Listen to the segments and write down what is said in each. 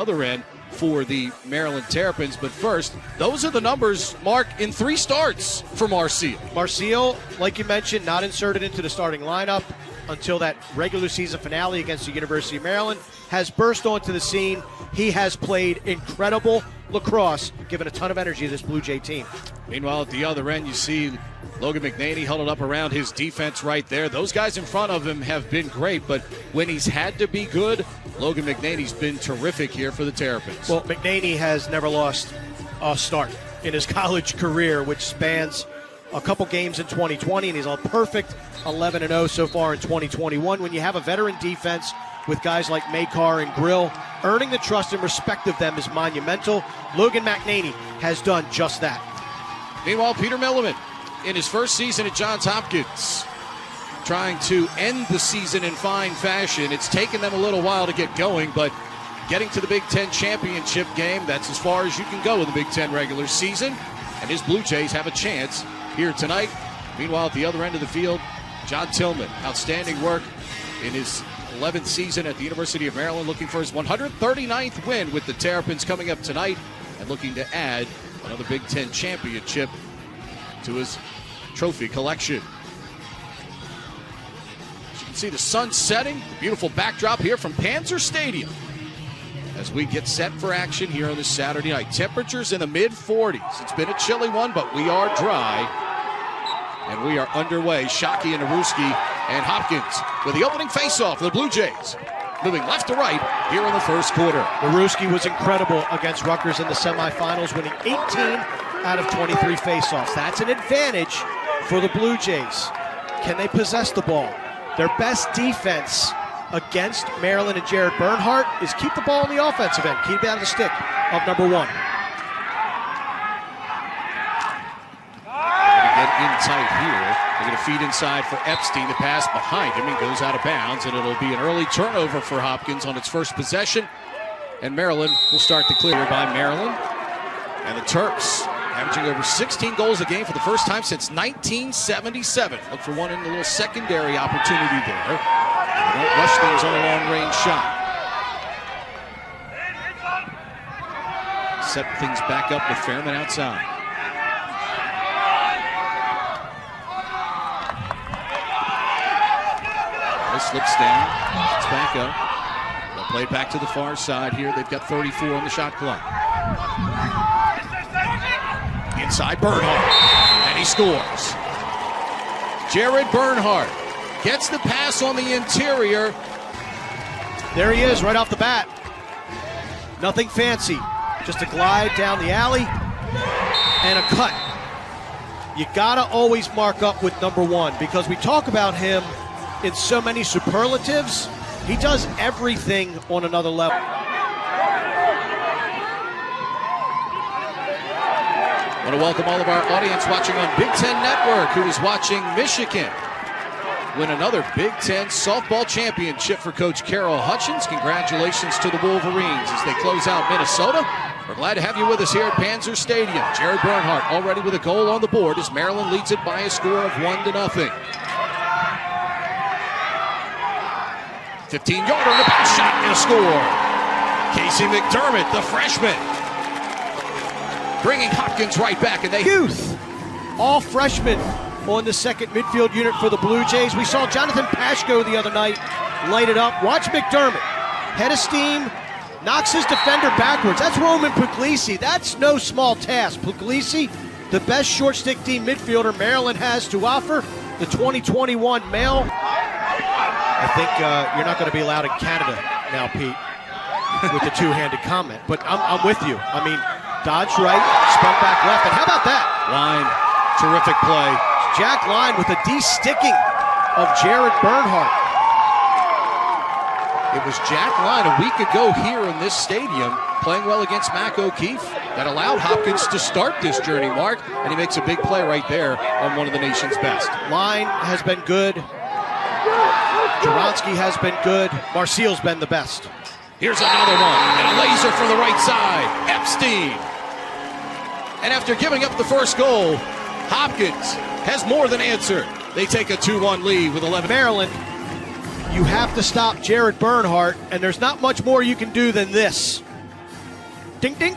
Other end for the Maryland Terrapins. But first, those are the numbers, Mark, in 3 starts for Marseille. Marseille, like you mentioned, not inserted into the starting lineup until that regular season finale against the University of Maryland, has burst onto the scene. He has played incredible lacrosse, given a ton of energy to this Blue Jay team. Meanwhile, at the other end, you see Logan McNaney huddled up around his defense right there. Those guys in front of him have been great, but when he's had to be good, Logan McNaney's been terrific here for the Terrapins. Well, McNaney has never lost a start in his college career, which spans a couple games in 2020, and he's a perfect 11-0 so far in 2021. When you have a veteran defense with guys like Makar and Grill, earning the trust and respect of them is monumental. Logan McNaney has done just that. Meanwhile, Peter Milliman, in his first season at Johns Hopkins, trying to end the season in fine fashion. It's taken them a little while to get going, but getting to the Big Ten championship game, that's as far as you can go in the Big Ten regular season. And his Blue Jays have a chance here tonight. Meanwhile, at the other end of the field, John Tillman, outstanding work in his 11th season at the University of Maryland, looking for his 139th win with the Terrapins coming up tonight and looking to add another Big Ten championship to his trophy collection. As you can see the sun setting, beautiful backdrop here from Panzer Stadium as we get set for action here on this Saturday night. Temperatures in the mid-40s. It's been a chilly one, but we are dry. And we are underway. Shockey and Naruski and Hopkins with the opening face-off for the Blue Jays. Moving left to right here in the first quarter. Naruski was incredible against Rutgers in the semifinals, winning 18 out of 23 face-offs. That's an advantage for the Blue Jays. Can they possess the ball? Their best defense against Maryland and Jared Bernhardt is keep the ball in the offensive end, keep it out of the stick of number 1. Get in tight here. They're going to feed inside for Epstein. The pass behind him and goes out of bounds, and it'll be an early turnover for Hopkins on its first possession. And Maryland will start the clear by Maryland. And the Terps averaging over 16 goals a game for the first time since 1977. Look for one in the little secondary opportunity there. They don't rush things on a long-range shot. Set things back up with Fairman outside. Slips down, it's back up. They'll play it back to the far side here. They've got 34 on the shot clock. Inside Bernhardt, and he scores. Jared Bernhardt gets the pass on the interior. There he is, right off the bat. Nothing fancy, just a glide down the alley and a cut. You gotta always mark up with number 1 because we talk about him in so many superlatives. He does everything on another level. I want to welcome all of our audience watching on Big Ten Network who is watching Michigan win another Big Ten softball championship for Coach Carol Hutchins. Congratulations to the Wolverines as they close out Minnesota. We're glad to have you with us here at Panzer Stadium. Jared Bernhardt already with a goal on the board as Maryland leads it by a score of 1-0. 15-yarder and a back shot and a score. Casey McDermott, the freshman, bringing Hopkins right back, and they youth, all freshmen on the second midfield unit for the Blue Jays. We saw Jonathan Pashko the other night light it up. Watch McDermott, head of steam, knocks his defender backwards. That's Roman Puglisi. That's no small task. Puglisi, the best short stick team midfielder Maryland has to offer. The 2021 male. I think you're not going to be allowed in Canada now, Pete, with the two-handed comment. But I'm with you. I mean, dodge right, spun back left, and how about that? Line, terrific play. Jack Line with a de-sticking of Jared Bernhardt. It was Jack Line a week ago here in this stadium playing well against Mac O'Keefe that allowed Hopkins to start this journey, Mark, and he makes a big play right there on one of the nation's best. Line has been good. Joronsky has been good. Marseille's been the best. Here's another one, and a laser from the right side. Epstein. And after giving up the first goal, Hopkins has more than answered. They take a 2-1 lead with 11. Maryland, you have to stop Jared Bernhardt, and there's not much more you can do than this. Ding, ding.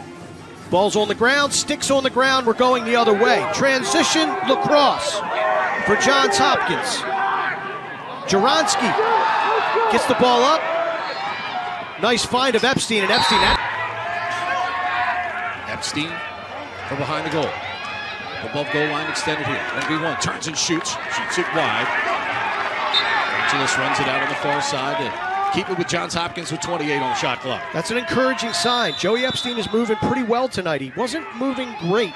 Ball's on the ground, sticks on the ground. We're going the other way. Transition lacrosse for Johns Hopkins. Jaronski gets the ball up. Nice find of Epstein, and Epstein from behind the goal. Above goal line extended here. 1v1, turns and shoots it wide. Angeles runs it out on the far side to keep it with Johns Hopkins with 28 on the shot clock. That's an encouraging sign. Joey Epstein is moving pretty well tonight. He wasn't moving great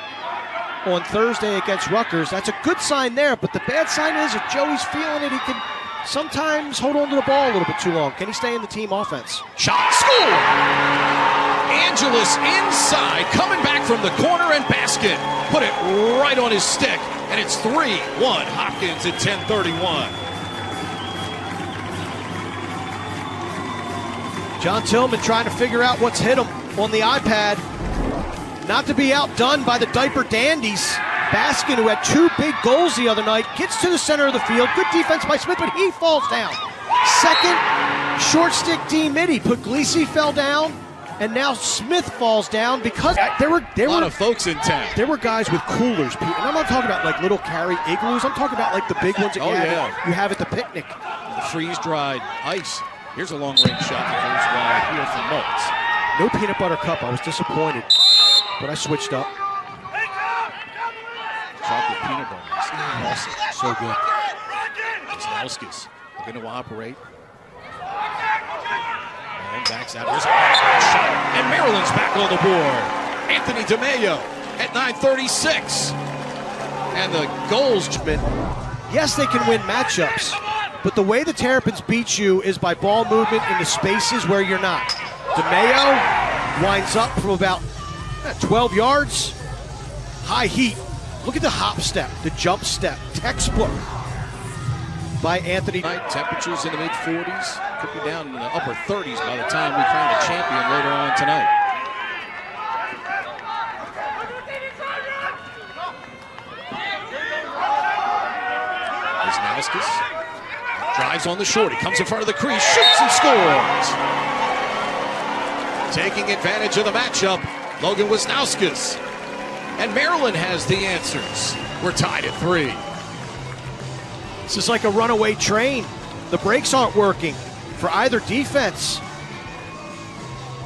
on Thursday against Rutgers. That's a good sign there, but the bad sign is if Joey's feeling it, he can sometimes hold on to the ball a little bit too long. Can he stay in the team offense? Shot, score! Angeles inside, coming back from the corner and basket. Put it right on his stick, and it's 3-1 Hopkins at 10:31. John Tillman trying to figure out what's hit him on the iPad. Not to be outdone by the diaper dandies. Baskin, who had 2 big goals the other night, gets to the center of the field. Good defense by Smith, but he falls down. Second, short stick D midi. Puglisi fell down, and now Smith falls down because there were a lot of folks in town. There were guys with coolers, Pete, and I'm not talking about like little carry igloos. I'm talking about like the big ones that you have at the picnic. The freeze-dried ice. Here's a long-range shot that goes wide here from Maltz. No peanut butter cup. I was disappointed, but I switched up. Chocolate peanut butter. Awesome. So good. Wisnowskis looking to operate. And backs out. There's a shot. And Maryland's back on the board. Anthony DeMayo at 9:36. And the goals. Yes, they can win matchups, but the way the Terrapins beat you is by ball movement in the spaces where you're not. DeMayo winds up from about 12 yards. High heat. Look at the hop step, the jump step, textbook by Anthony. Temperatures in the mid-40s, could be down in the upper 30s by the time we find a champion later on tonight. Wisnowskis drives on the short, he comes in front of the crease, shoots and scores! Taking advantage of the matchup, Logan Wisnowskis. And Maryland has the answers. We're tied at 3. This is like a runaway train. The brakes aren't working for either defense.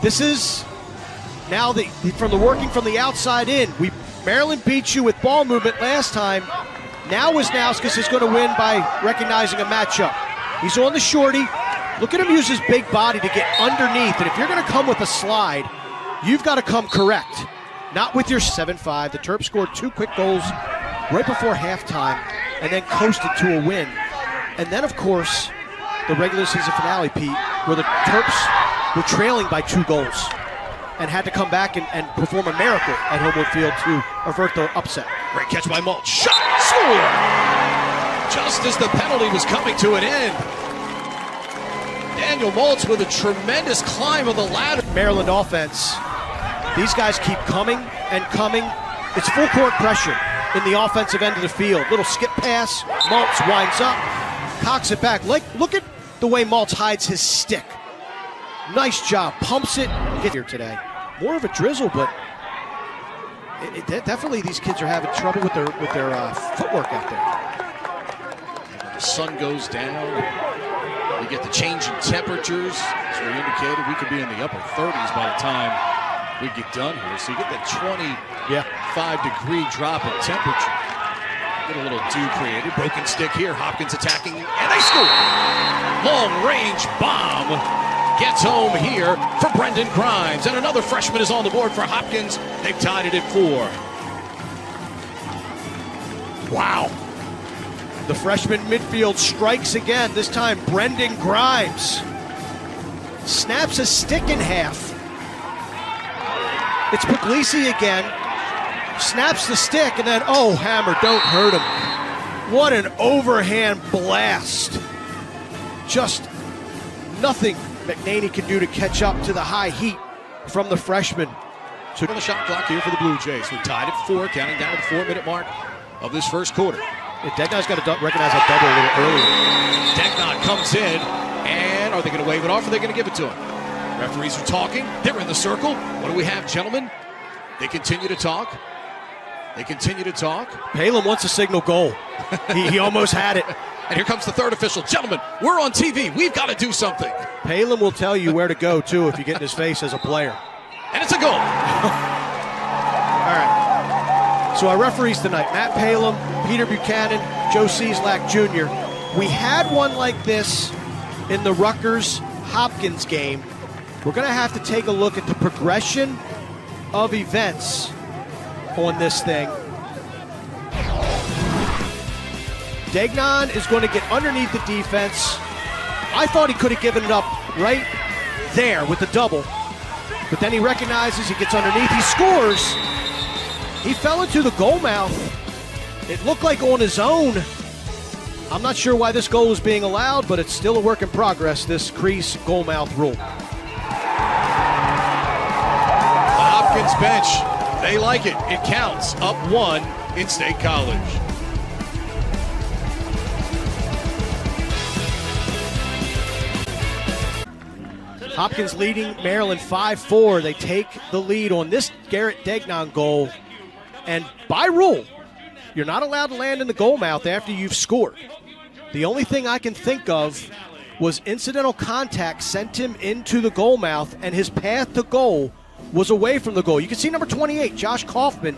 This is now from the working from the outside in. Maryland beat you with ball movement last time. Now Wisnowskis is going to win by recognizing a matchup. He's on the shorty. Look at him use his big body to get underneath. And if you're going to come with a slide, you've got to come correct. Not with your 7-5. The Terps scored 2 quick goals right before halftime and then coasted to a win. And then, of course, the regular season finale, Pete, where the Terps were trailing by 2 goals and had to come back and perform a miracle at Homewood Field to avert the upset. Great catch by Maltz. Shot! Score! Just as the penalty was coming to an end. Daniel Maltz with a tremendous climb of the ladder. Maryland offense. These guys keep coming and coming. It's full court pressure in the offensive end of the field. Little skip pass. Maltz winds up, cocks it back. Look at the way Maltz hides his stick. Nice job. Pumps it. Get here today. More of a drizzle, but definitely these kids are having trouble with their footwork out there. And when the sun goes down, we get the change in temperatures. As we indicated, we could be in the upper 30s by the time we get done here. So you get that 25-degree drop in temperature. Get a little dew created. Broken stick here. Hopkins attacking, and they score! Long-range bomb gets home here for Brendan Grimes. And another freshman is on the board for Hopkins. They've tied it at 4. Wow. The freshman midfield strikes again. This time, Brendan Grimes snaps a stick in half. It's Puglisi again. Snaps the stick, and then, oh, hammer, don't hurt him. What an overhand blast. Just nothing McNaney can do to catch up to the high heat from the freshman. So on the shot clock here for the Blue Jays. We're tied at 4, counting down to the 4-minute mark of this first quarter. Degnot's got to recognize that double a little earlier. Degnot comes in, and are they going to wave it off, or are they going to give it to him? Referees are talking. They're in the circle. What do we have, gentlemen? They continue to talk. They continue to talk. Palin wants a signal goal. He almost had it. And here comes the third official. Gentlemen, we're on TV. We've got to do something. Palin will tell you where to go, too, if you get in his face as a player. And it's a goal. All right. So our referees tonight, Matt Palin, Peter Buchanan, Joe Cieslak Jr. We had one like this in the Rutgers-Hopkins game. We're going to have to take a look at the progression of events on this thing. Degnan is going to get underneath the defense. I thought he could have given it up right there with the double, but then he recognizes, he gets underneath, he scores. He fell into the goal mouth. It looked like on his own. I'm not sure why this goal is being allowed, but it's still a work in progress, this crease goal mouth rule. The Hopkins bench, they like it. It counts. Up 1 in State College. Hopkins leading Maryland 5-4. They take the lead on this Garrett Degnan goal. And by rule, you're not allowed to land in the goal mouth after you've scored. The only thing I can think of was incidental contact sent him into the goal mouth, and his path to goal was away from the goal. You can see number 28, Josh Kaufman,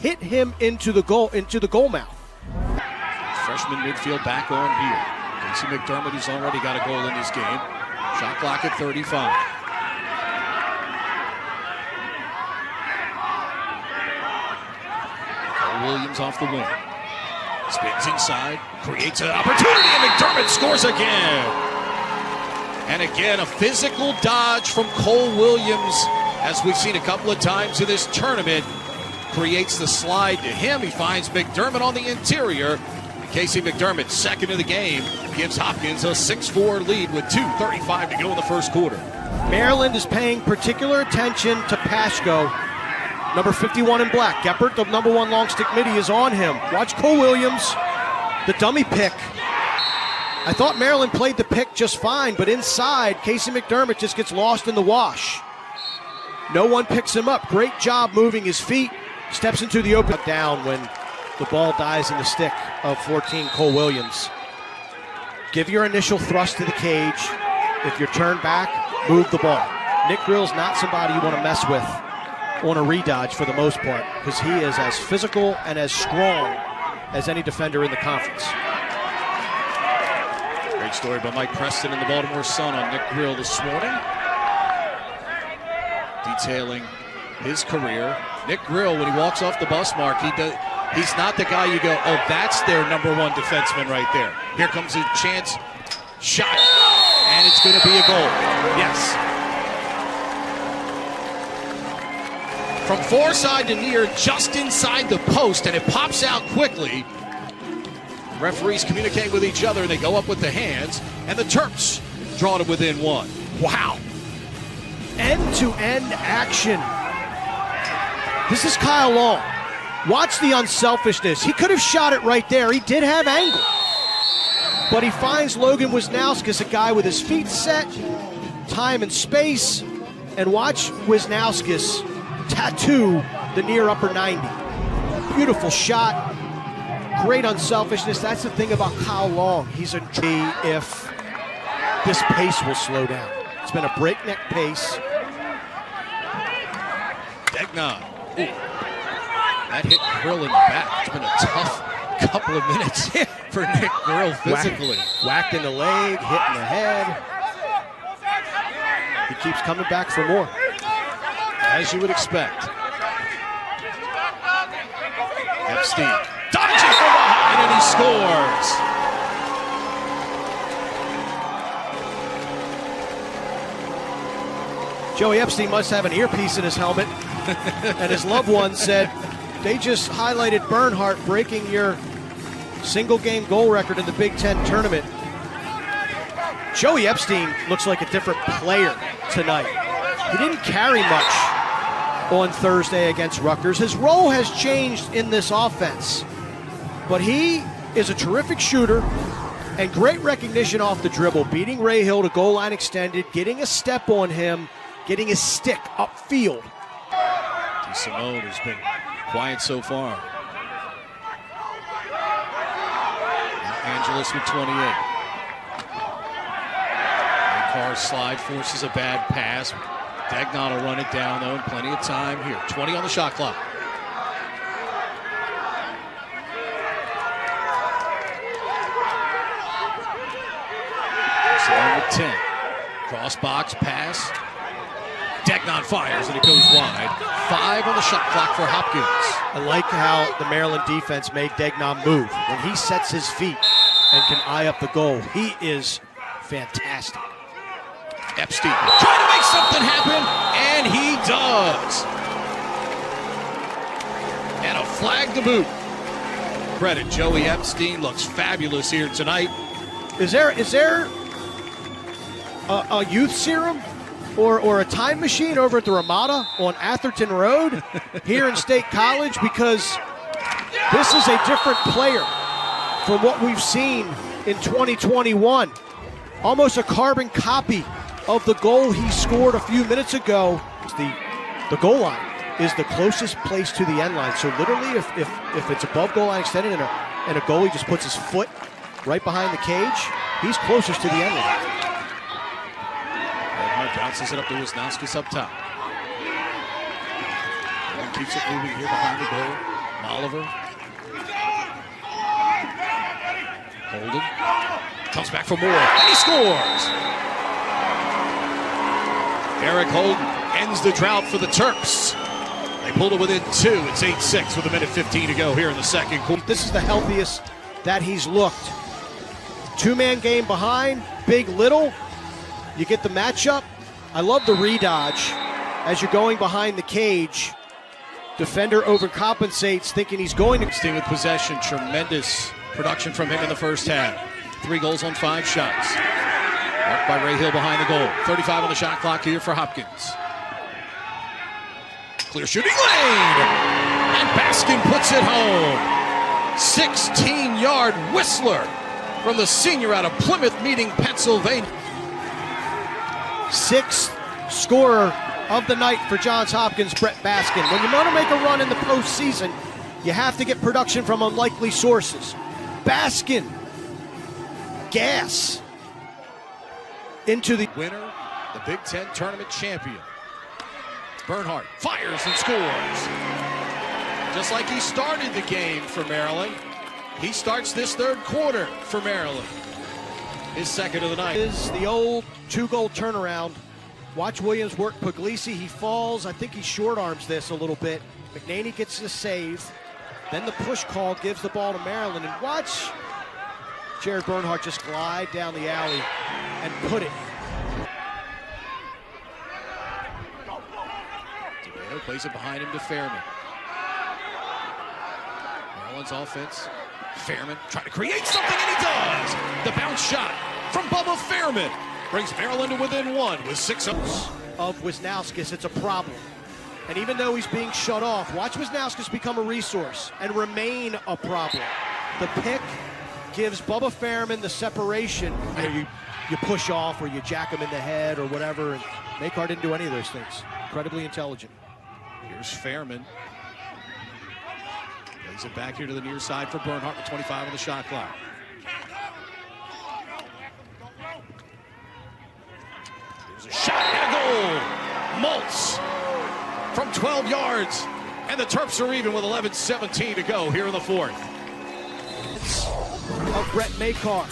hit him into the goal mouth. Freshman midfield back on here. Casey McDermott, who's already got a goal in this game. Shot clock at 35. Cole Williams off the wing. Spins inside, creates an opportunity, and McDermott scores again. And again, a physical dodge from Cole Williams, as we've seen a couple of times in this tournament, creates the slide to him. He finds McDermott on the interior. Casey McDermott, second of the game, gives Hopkins a 6-4 lead with 2:35 to go in the first quarter. Maryland is paying particular attention to Pashko, number 51 in black. Geppert, the number 1 long stick midi, is on him. Watch Cole Williams, the dummy pick. I thought Maryland played the pick just fine, but inside, Casey McDermott just gets lost in the wash. No one picks him up. Great job moving his feet. Steps into the open down when the ball dies in the stick of 14, Cole Williams. Give your initial thrust to the cage. If you're turned back, move the ball. Nick Grill's not somebody you want to mess with on a redodge for the most part, because he is as physical and as strong as any defender in the conference. Great story by Mike Preston in the Baltimore Sun on Nick Grill this morning, detailing his career. Nick Grill, when he walks off the bus mark, he's not the guy you go, oh, that's their number 1 defenseman right there. Here comes a chance shot, and it's going to be a goal. Yes. From far side to near, just inside the post, and it pops out quickly. Referees communicate with each other. They go up with the hands, and the Terps draw to within 1. Wow. End-to-end action. This is Kyle Long. Watch the unselfishness. He could have shot it right there. He did have angle. But he finds Logan Wisnauskas, a guy with his feet set, time and space, and watch Wisnauskas tattoo the near upper 90. Beautiful shot. Great unselfishness. That's the thing about Kyle Long. He's intrigued if this pace will slow down. It's been a breakneck pace. Degnan. Ooh. That hit Grill in the back. It's been a tough couple of minutes for Nick Grill physically. Whacked in the leg, hit in the head. He keeps coming back for more. As you would expect. Epstein dodging from behind, and he scores. Joey Epstein must have an earpiece in his helmet. And his loved one said, they just highlighted Bernhardt breaking your single game goal record in the Big Ten tournament. Joey Epstein looks like a different player tonight. He didn't carry much on Thursday against Rutgers. His role has changed in this offense, but he is a terrific shooter. And great recognition off the dribble, beating Ray Hill to goal line extended, getting a step on him, getting his stick upfield. Simone has been quiet so far. Angeles with 28. And Carr's slide forces a bad pass. Dagnon will run it down, though, and plenty of time here. 20 on the shot clock. Simone with 10. Cross box pass. Dagnon fires, and it goes wide. 5 on the shot clock for Hopkins. I like how the Maryland defense made Dagnon move. When he sets his feet and can eye up the goal, he is fantastic. Epstein trying to make something happen, and he does. And a flag to boot. Credit, Joey Epstein looks fabulous here tonight. Is there a youth serum or a time machine over at the Ramada on Atherton Road here in State College? Because this is a different player from what we've seen in 2021. Almost a carbon copy of the goal he scored a few minutes ago. The goal line is the closest place to the end line. So literally, if it's above goal line extended and a goalie just puts his foot right behind the cage, he's closest to the end line. Bounces it up to Wisnowskis up top. And keeps it moving here behind the goal. Oliver. Holden. Comes back for more. And he scores! Eric Holden ends the drought for the Terps. They pulled it within 2. It's 8-6 with 1:15 to go here in the second quarter. This is the healthiest that he's looked. Two-man game behind, big, little. You get the matchup. I love the redodge as you're going behind the cage. Defender overcompensates, thinking he's going to stay with possession. Tremendous production from him in the first half. 3 goals on 5 shots. Marked by Ray Hill behind the goal. 35 on the shot clock here for Hopkins. Clear shooting lane! And Baskin puts it home. 16-yard whistler from the senior out of Plymouth Meeting, Pennsylvania. 6th scorer of the night for Johns Hopkins, Brett Baskin. When you want to make a run in the postseason, you have to get production from unlikely sources. Baskin, gas into the winner, the Big Ten tournament champion. Bernhardt fires and scores. Just like he started the game for Maryland, he starts this third quarter for Maryland. His second of the night. Is the old 2-goal turnaround. Watch Williams work Puglisi. He falls. I think he short arms this a little bit. McNaney gets the save. Then the push call gives the ball to Maryland. And watch Jared Bernhardt just glide down the alley and put it. DeMeo plays it behind him to Fairman. Maryland's offense. Fairman trying to create something, and he does! The bounce shot from Bubba Fairman brings Maryland to within 1 with 6 of Wisnowskis. It's a problem. And even though he's being shut off, watch Wisnowskis become a resource and remain a problem. The pick gives Bubba Fairman the separation. You push off or you jack him in the head or whatever, and Makar didn't do any of those things. Incredibly intelligent. Here's Fairman. Plays it back here to the near side for Bernhardt with 25 on the shot clock. There's a shot and a goal. Maltz from 12 yards. And the Terps are even with 11:17 to go here in the fourth. It's of Brett Makar.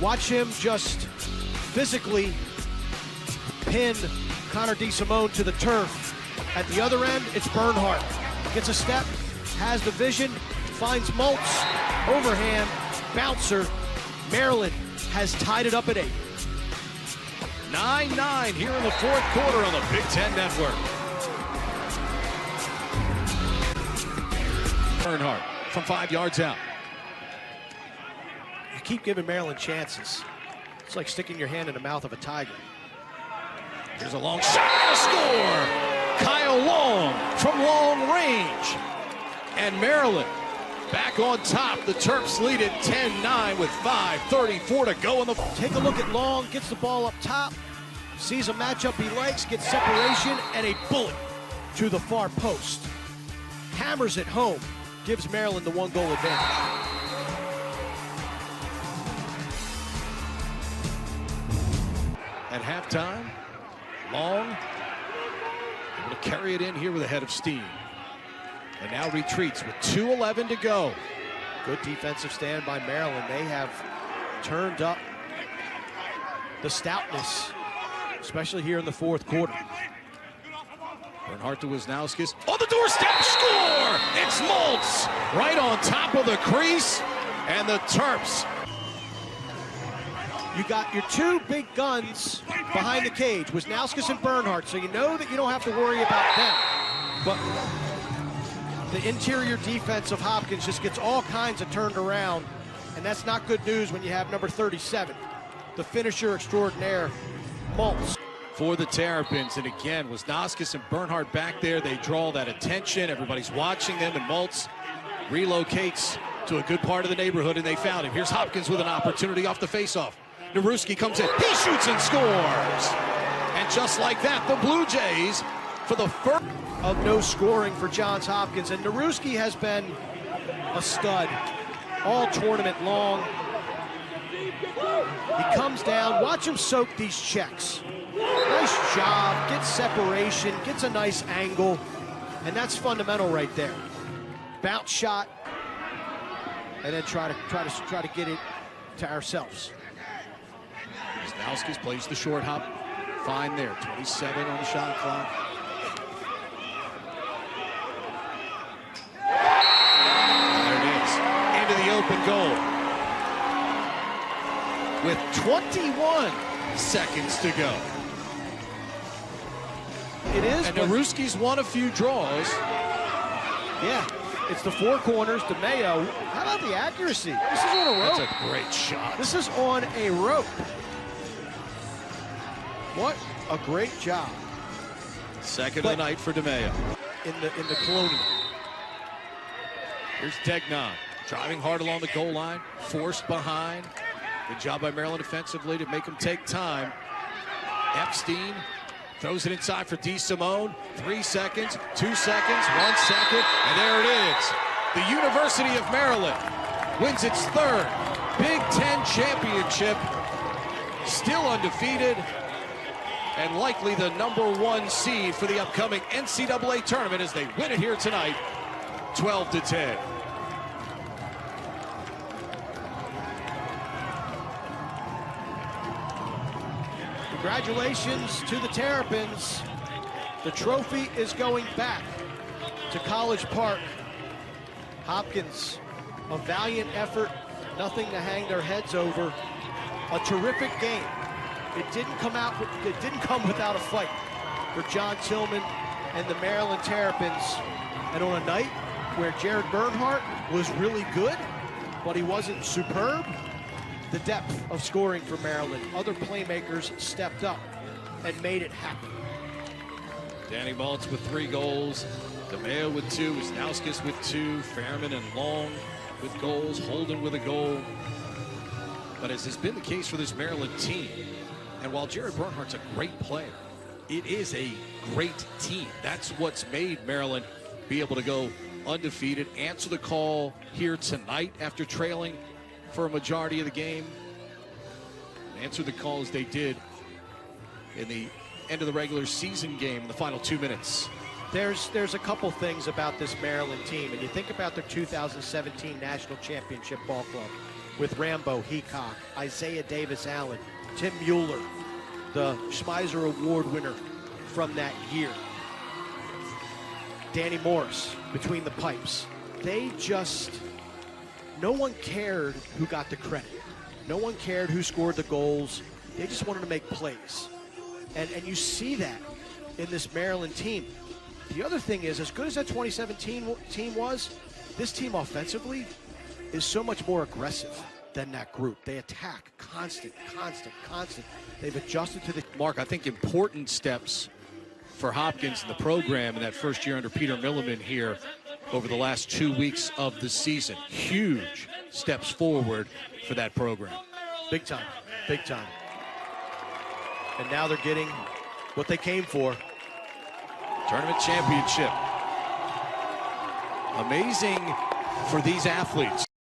Watch him just physically pin Connor DeSimone to the turf. At the other end, it's Bernhardt. Gets a step, has the vision, finds Maltz, overhand, bouncer. Maryland has tied it up at 8. 9-9 here in the fourth quarter on the Big Ten Network. Bernhardt from 5 yards out. You keep giving Maryland chances. It's like sticking your hand in the mouth of a tiger. Here's a long shot and a score. Kyle Long from long range. And Maryland back on top. The Terps lead it 10-9 with 5:34 to go in the. Take a look at Long, gets the ball up top, sees a matchup he likes, gets separation, and a bullet to the far post. Hammers it home, gives Maryland the 1-goal advantage. At halftime, Long able to carry it in here with a head of steam. And now retreats with 2:11 to go. Good defensive stand by Maryland. They have turned up the stoutness, especially here in the fourth quarter. Bernhardt to Wisnauskas. On the doorstep, score! It's Maltz right on top of the crease. And the Terps. You got your two big guns behind the cage, Wisnauskas and Bernhardt, so you know that you don't have to worry about them. But the interior defense of Hopkins just gets all kinds of turned around, and that's not good news when you have number 37, the finisher extraordinaire, Maltz. For the Terrapins, and again, Wisnauskas and Bernhardt back there. They draw that attention. Everybody's watching them, and Maltz relocates to a good part of the neighborhood, and they found him. Here's Hopkins with an opportunity off the faceoff. Naruski comes in, he shoots and scores! And just like that, the Blue Jays, for the first of no scoring for Johns Hopkins, and Naruski has been a stud all tournament long. He comes down, watch him soak these checks. Nice job, gets separation, gets a nice angle, and that's fundamental right there. Bounce shot, and then try to get it to ourselves. Wisnauskas plays the short hop. Fine there, 27 on the shot clock. There it is, into the open goal. With 21 seconds to go. It is. And Naruski's won a few draws. Yeah, it's the four corners. DeMeo, how about the accuracy? This is on a rope. That's a great shot. This is on a rope. What a great job. Second of the night for DeMeo. In the Colonial. Here's Degnan, driving hard along the goal line, forced behind. Good job by Maryland defensively to make him take time. Epstein throws it inside for DeSimone. 3 seconds, 2 seconds, 1 second, and there it is. The University of Maryland wins its third Big Ten championship, still undefeated, and likely the #1 seed for the upcoming NCAA tournament as they win it here tonight, 12-10. Congratulations to the Terrapins. The trophy is going back to College Park. Hopkins, a valiant effort, nothing to hang their heads over. A terrific game. It didn't come without a fight for John Tillman and the Maryland Terrapins. And on a night where Jared Bernhardt was really good, but he wasn't superb, the depth of scoring for Maryland. Other playmakers stepped up and made it happen. Danny Maltz with 3 goals, DeMeo with 2, Wisnauskas with 2, Fairman and Long with goals, Holden with a goal. But as has been the case for this Maryland team, and while Jared Bernhardt's a great player, it is a great team. That's what's made Maryland be able to go undefeated, answer the call here tonight after trailing for a majority of the game. Answer the call as they did in the end of the regular season game in the final 2 minutes. There's a couple things about this Maryland team, and you think about their 2017 National Championship ball club with Rambo Heacock, Isaiah Davis-Allen, Tim Mueller, the Schmeiser Award winner from that year, Danny Morris between the pipes. No one cared who got the credit. No one cared who scored the goals. They just wanted to make plays. And you see that in this Maryland team. The other thing is, as good as that 2017 team was, this team offensively is so much more aggressive than that group. They attack constant. They've adjusted to the... Mark, I think important steps for Hopkins in the program in that first year under Peter Milliman here over the last 2 weeks of the season. Huge steps forward for that program. Big time, big time. And now they're getting what they came for. Tournament championship. Amazing for these athletes.